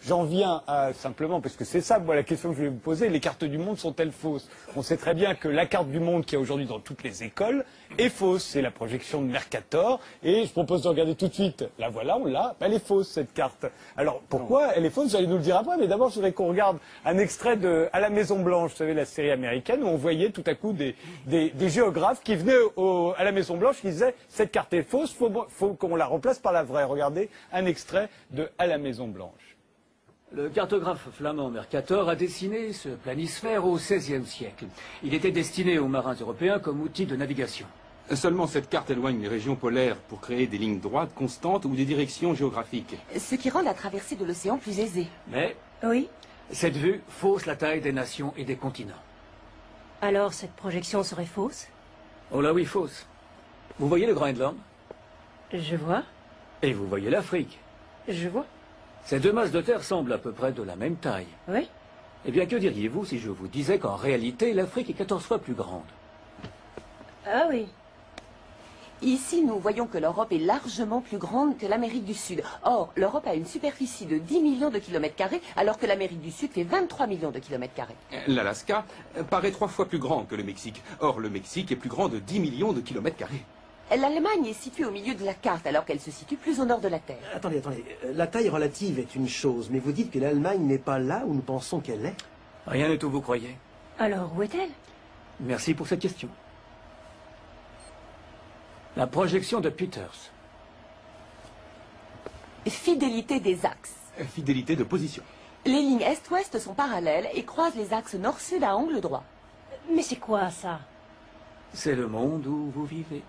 j'en viens à simplement, parce que c'est ça, moi, la question que je vais vous poser, les cartes du monde sont-elles fausses? On sait très bien que la carte du monde qu'il y a aujourd'hui dans toutes les écoles est fausse. C'est la projection de Mercator. Et je propose de regarder tout de suite. La voilà, on l'a. Elle est fausse, cette carte. Alors, pourquoi elle est fausse? Vous allez nous le dire après. Mais d'abord, je voudrais qu'on regarde un extrait de À la Maison Blanche, vous savez, la série américaine, où on voyait tout à coup des géographes qui venaient à la Maison Blanche, qui disaient cette carte est fausse, faut qu'on la remplace par la vraie. Regardez un extrait de À la Maison Blanche. Le cartographe flamand Mercator a dessiné ce planisphère au XVIe siècle. Il était destiné aux marins européens comme outil de navigation. Seulement cette carte éloigne les régions polaires pour créer des lignes droites constantes ou des directions géographiques. Ce qui rend la traversée de l'océan plus aisée. Mais Oui. cette vue fausse la taille des nations et des continents. Alors cette projection serait fausse? Oh là oui, fausse. Vous voyez le Groenland? Je vois, Et vous voyez l'Afrique. je vois. Ces deux masses de terre semblent à peu près de la même taille. Oui. Eh bien, que diriez-vous si je vous disais qu'en réalité, l'Afrique est 14 fois plus grande? Ah oui. Ici, nous voyons que l'Europe est largement plus grande que l'Amérique du Sud. Or, l'Europe a une superficie de 10 millions de kilomètres carrés, alors que l'Amérique du Sud fait 23 millions de kilomètres carrés. L'Alaska paraît 3 fois plus grand que le Mexique. Or, le Mexique est plus grand de 10 millions de kilomètres carrés. L'Allemagne est située au milieu de la carte, alors qu'elle se situe plus au nord de la Terre. Attendez. La taille relative est une chose, mais vous dites que l'Allemagne n'est pas là où nous pensons qu'elle est. Rien n'est où vous croyez. Alors où est-elle? Merci pour cette question. La projection de Peters. Fidélité des axes. Fidélité de position. Les lignes est-ouest sont parallèles et croisent les axes nord-sud à angle droit. Mais c'est quoi ça? C'est le monde où vous vivez.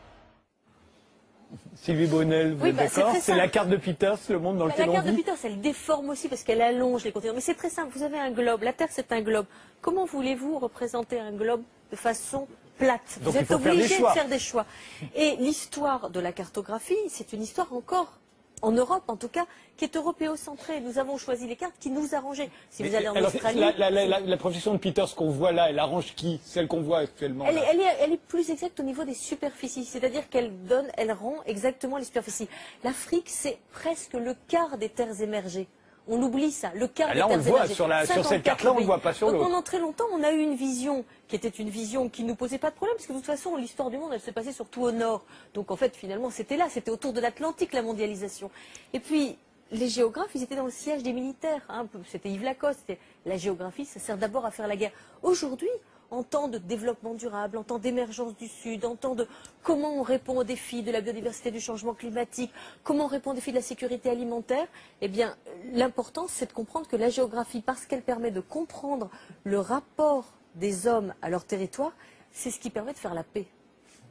Sylvie Brunel, vous Oui, êtes bah, c'est d'accord? très C'est simple. la carte de Peters, le monde dans La lequel on carte de vit? Peters, elle déforme aussi parce qu'elle allonge les continents. Mais c'est très simple. Vous avez un globe. La Terre, c'est un globe. Comment voulez-vous représenter un globe de façon plate? Donc, Vous il êtes faut faire des obligé de choix. faire des choix. Et l'histoire de la cartographie, c'est une histoire encore, en Europe en tout cas, qui est européocentrée. Nous avons choisi les cartes qui nous arrangeaient. Si vous allez en Alors, Australie... la projection de Peters qu'on voit là, elle arrange qui? Celle qu'on voit actuellement là. Elle est plus exacte au niveau des superficies, c'est-à-dire elle rend exactement les superficies. L'Afrique, c'est presque le quart des terres émergées. On oublie ça, le quart des Là, on terres le voit, émergées. sur cette carte-là, on ne le voit pas sur Donc l'autre. pendant très longtemps, on a eu une vision qui était une vision qui ne nous posait pas de problème, parce que de toute façon, l'histoire du monde, elle se passait surtout au nord. Donc en fait, finalement, c'était là, c'était autour de l'Atlantique, la mondialisation. Et puis, les géographes, ils étaient dans le siège des militaires. Hein. C'était Yves Lacoste. La géographie, ça sert d'abord à faire la guerre. Aujourd'hui, en temps de développement durable, en temps d'émergence du Sud, en temps de comment on répond aux défis de la biodiversité, du changement climatique, comment on répond aux défis de la sécurité alimentaire, eh bien, l'important, c'est de comprendre que la géographie, parce qu'elle permet de comprendre le rapport des hommes à leur territoire, c'est ce qui permet de faire la paix.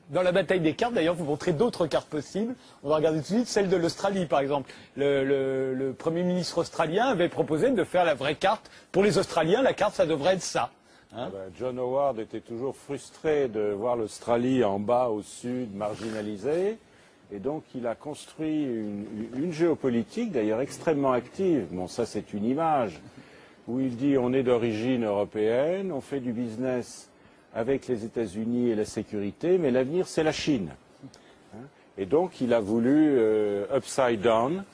Dans la bataille des cartes, d'ailleurs, vous montrez d'autres cartes possibles. On va regarder tout de suite celle de l'Australie, par exemple. Le Premier ministre australien avait proposé de faire la vraie carte. Pour les Australiens, la carte, ça devrait être ça. Hein? John Howard était toujours frustré de voir l'Australie en bas, au sud, marginalisée. Et donc, il a construit une géopolitique, d'ailleurs extrêmement active. Bon, ça, c'est une image où il dit on est d'origine européenne, on fait du business avec les États-Unis et la sécurité, mais l'avenir, c'est la Chine. Et donc, il a voulu Upside Down.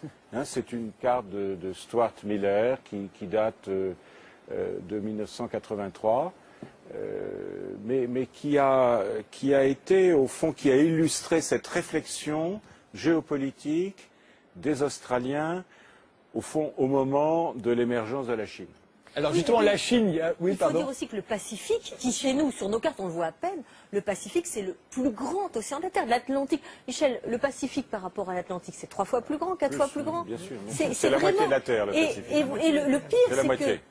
C'est une carte de Stuart Miller qui date de 1983, mais qui a été, au fond, qui a illustré cette réflexion géopolitique des Australiens, au fond, au moment de l'émergence de la Chine. Alors justement, la Chine, Il faut dire aussi que le Pacifique, qui chez nous, sur nos cartes, on le voit à peine, le Pacifique, c'est le plus grand océan de la Terre, l'Atlantique. Michel, le Pacifique par rapport à l'Atlantique, c'est 3 fois plus grand, 4 fois plus grand. Bien sûr. C'est la vraiment... moitié de la Terre, le Pacifique. Et le pire, C'est la c'est moitié. que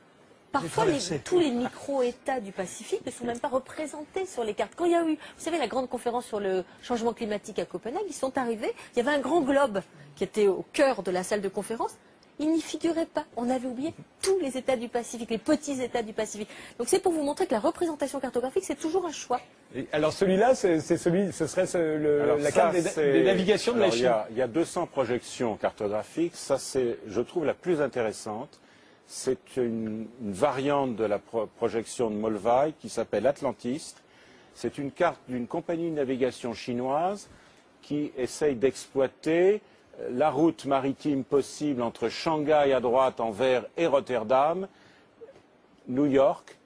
parfois, tous les micro-États du Pacifique ne sont même pas représentés sur les cartes. Quand il y a eu, vous savez, la grande conférence sur le changement climatique à Copenhague, ils sont arrivés, il y avait un grand globe qui était au cœur de la salle de conférence. Il n'y figurait pas. On avait oublié tous les États du Pacifique, les petits États du Pacifique. Donc c'est pour vous montrer que la représentation cartographique, c'est toujours un choix. Alors celui-là, ce serait la carte des navigations de la Chine. Il y a 200 projections cartographiques. Ça, c'est, je trouve, la plus intéressante. C'est une variante de la projection de Molvay qui s'appelle Atlantiste. C'est une carte d'une compagnie de navigation chinoise qui essaye d'exploiter la route maritime possible entre Shanghai à droite en vert et Rotterdam, New York,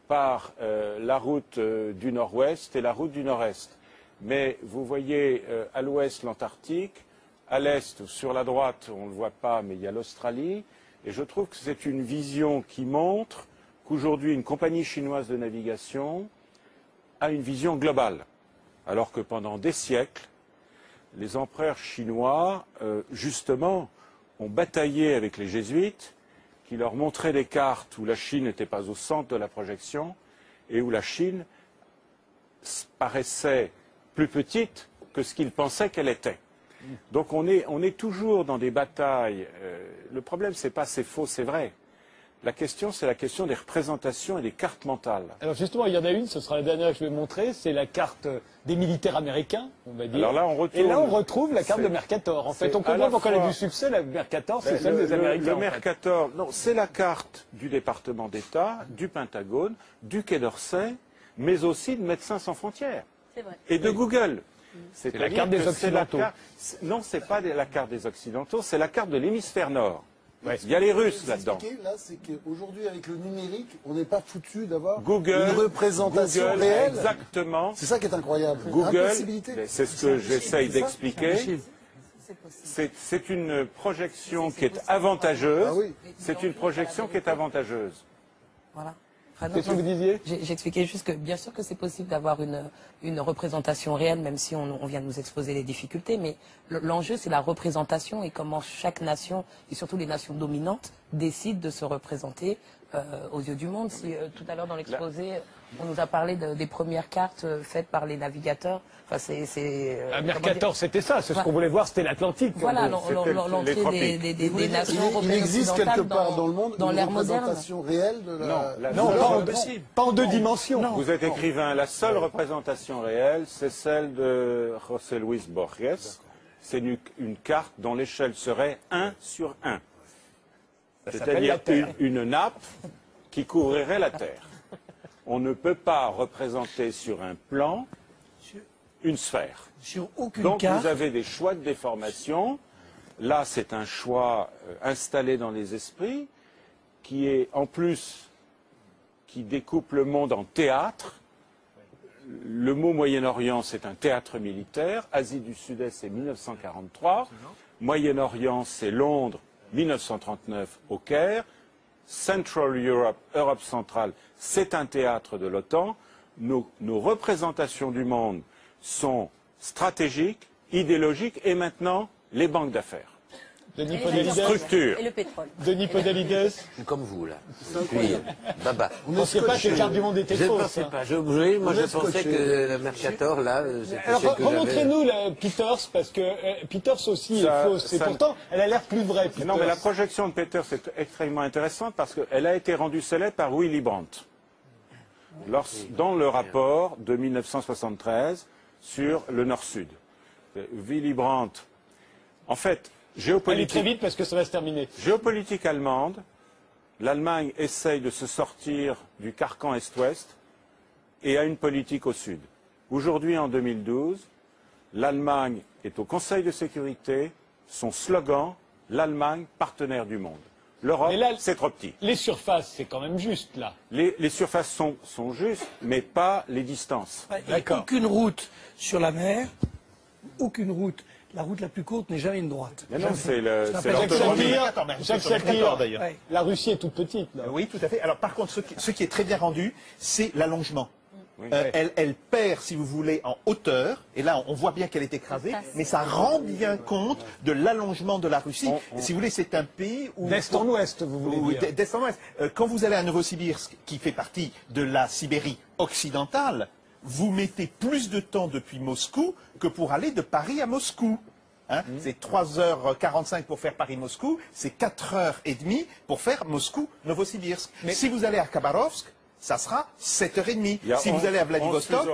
par la route du nord-ouest et la route du nord-est. Mais vous voyez à l'ouest l'Antarctique, à l'est, sur la droite, on ne le voit pas, mais il y a l'Australie. Et je trouve que c'est une vision qui montre qu'aujourd'hui, une compagnie chinoise de navigation a une vision globale. Alors que pendant des siècles, les empereurs chinois, justement, ont bataillé avec les jésuites, qui leur montraient des cartes où la Chine n'était pas au centre de la projection et où la Chine paraissait plus petite que ce qu'ils pensaient qu'elle était. Donc on est toujours dans des batailles. Le problème, c'est pas c'est faux, c'est vrai. La question, c'est la question des représentations et des cartes mentales. Alors justement, il y en a une, ce sera la dernière que je vais montrer, c'est la carte des militaires américains, on va dire. Alors là, et là, on retrouve la carte de Mercator. En fait, on comprend pourquoi elle a du succès, la Mercator, c'est celle des Américains. Le Mercator, non, c'est la carte du département d'État, du Pentagone, du Quai d'Orsay, mais aussi de Médecins sans frontières. C'est vrai. Et de Google. C'est la carte des Occidentaux. Non, c'est pas la carte des Occidentaux, c'est la carte de l'hémisphère nord. Ouais. Il y a les Russes là-dedans. Là, c'est qu'aujourd'hui, avec le numérique, on n'est pas foutu d'avoir Google, une représentation Google, réelle. Exactement. C'est ça qui est incroyable. Google, c'est ce que j'essaye d'expliquer. C'est C'est une projection qui est avantageuse. Ah oui. C'est une projection qui est avantageuse. Voilà. Qu'est-ce que vous disiez? J'expliquais juste que bien sûr que c'est possible d'avoir une représentation réelle, même si on vient de nous exposer les difficultés, mais l'enjeu c'est la représentation et comment chaque nation, et surtout les nations dominantes, décident de se représenter aux yeux du monde. Si tout à l'heure dans l'exposé, on nous a parlé des premières cartes faites par les navigateurs. Enfin, Mercator, c'était ça, c'est ce qu'on voulait voir, c'était l'Atlantique. Voilà, l'entrée des nations il existe quelque part dans le monde dans une l'ère moderne. représentation réelle de la... Non, pas en deux dimensions. Non. Vous êtes écrivain, la seule représentation réelle, c'est celle de José Luis Borges. C'est une carte dont l'échelle serait 1 sur 1. C'est-à-dire une nappe qui couvrirait la Terre. On ne peut pas représenter sur un plan une sphère. Sur aucune Donc carte. vous avez des choix de déformation. Là, c'est un choix installé dans les esprits qui est en plus qui découpe le monde en théâtre. Le mot Moyen-Orient, c'est un théâtre militaire. Asie du Sud-Est, c'est 1943. Moyen-Orient, c'est Londres, 1939 au Caire. Central Europe, Europe centrale, c'est un théâtre de l'OTAN. Nos représentations du monde sont stratégiques, idéologiques et maintenant les banques d'affaires. Denis Podalides. Structure. Et le pétrole. Denis Podalides. Je suis comme vous, là. Puis, baba. On ne pensait pas que les cartes du monde étaient Je ne fausses. pensais pas. Moi, je pensais que le Mercator, là, c'était Alors, celle que remontrez-nous la Peters, parce que Peters aussi est fausse. Et pourtant, elle a l'air plus vraie, Peters. Non, mais la projection de Peters est extrêmement intéressante parce qu'elle a été rendue célèbre par Willy Brandt. Dans le rapport de 1973 sur le Nord-Sud. Willy Brandt, en fait, Allez très vite parce que ça va se terminer. Géopolitique allemande, l'Allemagne essaye de se sortir du carcan Est-Ouest et a une politique au Sud. Aujourd'hui, en 2012, l'Allemagne est au Conseil de sécurité, son slogan, l'Allemagne partenaire du monde. L'Europe, c'est trop petit. Les surfaces, c'est quand même juste, là. Les surfaces sont justes, mais pas les distances. Il n'y a aucune route sur la mer, aucune route. La route la plus courte n'est jamais une droite. Mais non, c'est Jacques Sapir, d'ailleurs. La Russie est toute petite, là. Oui, tout à fait. Alors, par contre, ce qui est très bien rendu, c'est l'allongement. Elle perd, si vous voulez, en hauteur, et là on voit bien qu'elle est écrasée, mais ça rend bien compte de l'allongement de la Russie. Et si vous voulez, c'est un pays où... D'est en ouest, vous voulez dire. D'est en ouest. Quand vous allez à Novosibirsk, qui fait partie de la Sibérie occidentale, vous mettez plus de temps depuis Moscou que pour aller de Paris à Moscou. C'est 3h45 pour faire Paris-Moscou, c'est 4h30 pour faire Moscou-Novosibirsk. Si vous allez à Khabarovsk, ça sera 7h30. Si vous allez à Vladivostok,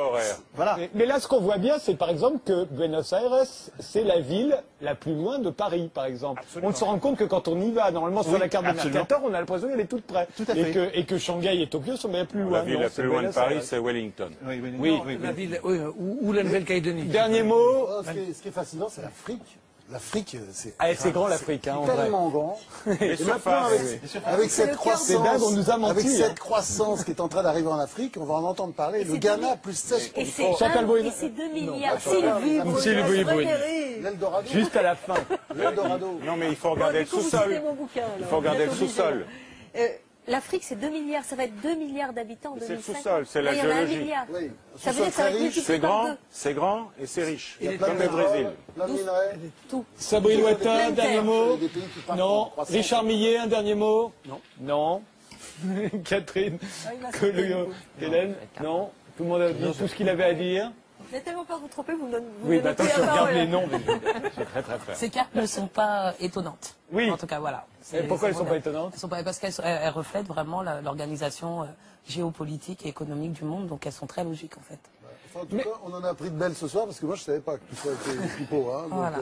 voilà. Mais là, ce qu'on voit bien, c'est par exemple que Buenos Aires, c'est la ville la plus loin de Paris, par exemple. Absolument. On se rend compte que quand on y va, normalement sur la carte de Mercator, on a l'impression qu'elle est toute près. Tout à fait. Et que Shanghai et Tokyo sont bien plus loin. La ville la plus loin de Paris, c'est Wellington. Oui. La ville, ou la Nouvelle-Calédonie. Dernier mot. Ce qui est fascinant, c'est l'Afrique. l'Afrique, c'est... Ah, c'est grand l'Afrique, hein, en vrai. Tellement grand. Les Et maintenant, surfaces, avec C'est cette le croissance, cœur. C'est dingue, on nous a menti, avec hein. cette croissance qui est en train d'arriver en Afrique, on va en entendre parler. Le Ghana, plus 16%. Et c'est 2 milliards. Sylvie Bruyn. L'Eldorado. Juste à la fin. L'Eldorado. Non, mais il faut regarder le sous-sol. Il faut regarder le sous-sol. L'Afrique, c'est 2 milliards. Ça va être 2 milliards d'habitants en C'est le 2005. sous-sol, c'est la Là, il y en a 1 géologie. milliard. Oui. Ça veut dire que ça va être multiplié par deux. C'est grand et c'est riche. Il y a plein Comme de le Brésil. minerais, plein de minerais. Tout. Sabrine Ouattin, un dernier mot. Il y a des pays qui partent en Non. croissance. Richard Millet, un dernier mot. Non. Non. Catherine. Hélène. Non. Tout le monde a dit tout ce qu'il avait à dire. J'ai tellement peur de vous tromper, vous me donnez Oui, bah attends, plus je la regarde parole. les noms. Mais j'ai très très peur. Ces cartes ne sont pas étonnantes. Oui. En tout cas, voilà. Et pourquoi elles ne sont pas étonnantes? Elles sont pas, parce qu'elles reflètent vraiment l'organisation géopolitique et économique du monde, donc elles sont très logiques en fait. Enfin, en tout cas, on en a appris de belles ce soir, parce que moi, je ne savais pas que tout ça était pipeau. Hein, Voilà.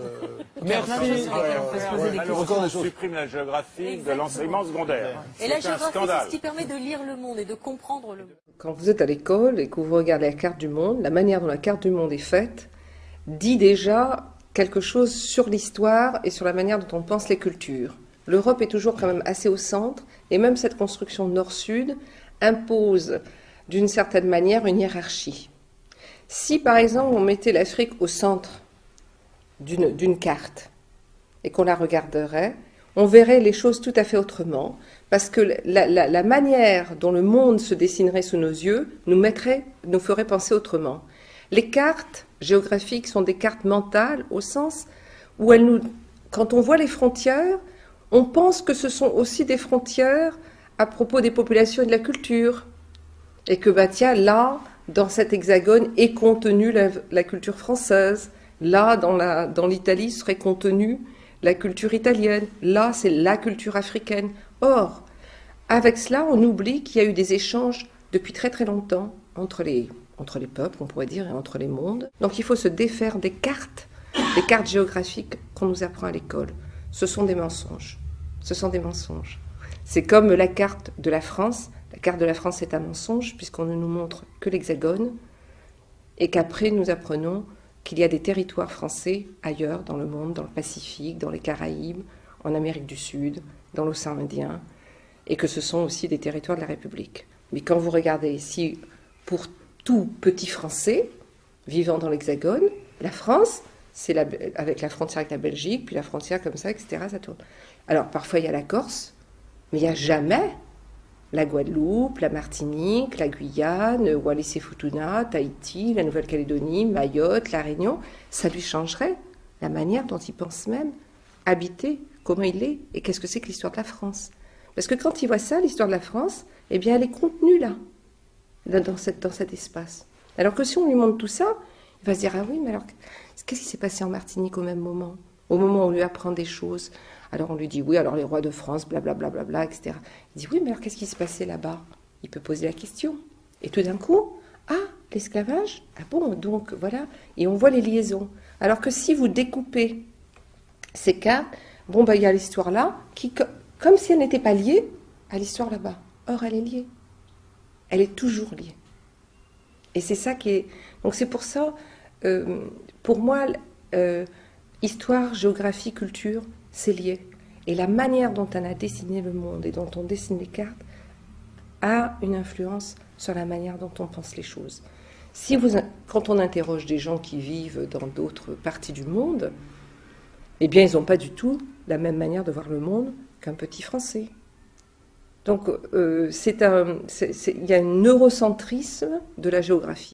Merci. On peut se poser des questions. Encore des On choses. supprime la géographie de l'enseignement secondaire. Et la C'est un géographie, c'est scandale. ce qui permet de lire le monde et de comprendre le monde. Quand vous êtes à l'école et que vous regardez la carte du monde, la manière dont la carte du monde est faite dit déjà quelque chose sur l'histoire et sur la manière dont on pense les cultures. L'Europe est toujours quand même assez au centre, et même cette construction nord-sud impose d'une certaine manière une hiérarchie. Si par exemple on mettait l'Afrique au centre d'une carte et qu'on la regarderait, on verrait les choses tout à fait autrement, parce que la manière dont le monde se dessinerait sous nos yeux nous ferait penser autrement. Les cartes géographiques sont des cartes mentales au sens où quand on voit les frontières, on pense que ce sont aussi des frontières à propos des populations et de la culture. Et que, bah tiens, là, dans cet hexagone est contenue la culture française. Là, dans l'Italie, serait contenue la culture italienne. Là, c'est la culture africaine. Or, avec cela, on oublie qu'il y a eu des échanges depuis très très longtemps entre les peuples, on pourrait dire, et entre les mondes. Donc il faut se défaire des cartes géographiques qu'on nous apprend à l'école. Ce sont des mensonges. Ce sont des mensonges. C'est comme la carte de la France. La carte de la France est un mensonge, puisqu'on ne nous montre que l'hexagone, et qu'après nous apprenons qu'il y a des territoires français ailleurs dans le monde, dans le Pacifique, dans les Caraïbes, en Amérique du Sud, dans l'océan Indien, et que ce sont aussi des territoires de la République. Mais quand vous regardez ici, pour tout petit Français vivant dans l'hexagone, la France, c'est avec la frontière avec la Belgique, puis la frontière comme ça, etc., ça tourne. Alors parfois il y a la Corse, mais il n'y a jamais la Guadeloupe, la Martinique, la Guyane, Wallis-et-Futuna, Tahiti, la Nouvelle-Calédonie, Mayotte, la Réunion. Ça lui changerait la manière dont il pense même habiter, comment il est, et qu'est-ce que c'est que l'histoire de la France. Parce que quand il voit ça, l'histoire de la France, eh bien elle est contenue là, dans cet espace. Alors que si on lui montre tout ça, il va se dire, ah oui, mais alors, qu'est-ce qui s'est passé en Martinique au même moment? Au moment où on lui apprend des choses. Alors on lui dit, oui, alors les rois de France, blablabla, bla, bla, bla, etc. Il dit, oui, mais alors qu'est-ce qui s'est passé là-bas? Il peut poser la question. Et tout d'un coup, ah, l'esclavage? Ah bon, donc voilà. Et on voit les liaisons. Alors que si vous découpez ces cartes, bon, ben il y a l'histoire là, qui, comme si elle n'était pas liée à l'histoire là-bas. Or, elle est liée. Elle est toujours liée. Et c'est ça qui est... Donc c'est pour ça, pour moi, histoire, géographie, culture, c'est lié. Et la manière dont on a dessiné le monde et dont on dessine les cartes a une influence sur la manière dont on pense les choses. Quand on interroge des gens qui vivent dans d'autres parties du monde, eh bien, ils n'ont pas du tout la même manière de voir le monde qu'un petit Français. Donc, il y a un eurocentrisme de la géographie.